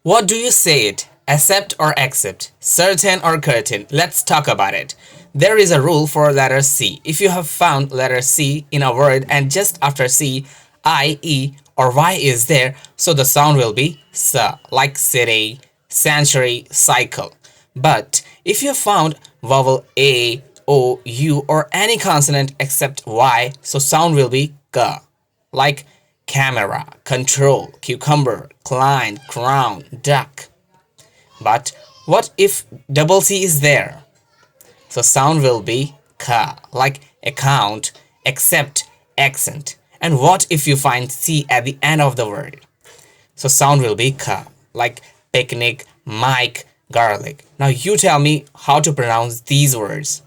What do you say it? Accept or accept? Certain or curtain? Let's talk about it. There is a rule for letter C. If you have found letter C in a word and just after C, I, E, or Y is there, so the sound will be S, like city, century, cycle. But if you found vowel A, O, U, or any consonant except Y, so sound will be G, like camera, control, cucumber, client, crown, duck. But what if double C is there? So sound will be K, like account, accept, accent. And what if you find C at the end of the word? So sound will be K, like picnic, mic, garlic. Now you tell me how to pronounce these words.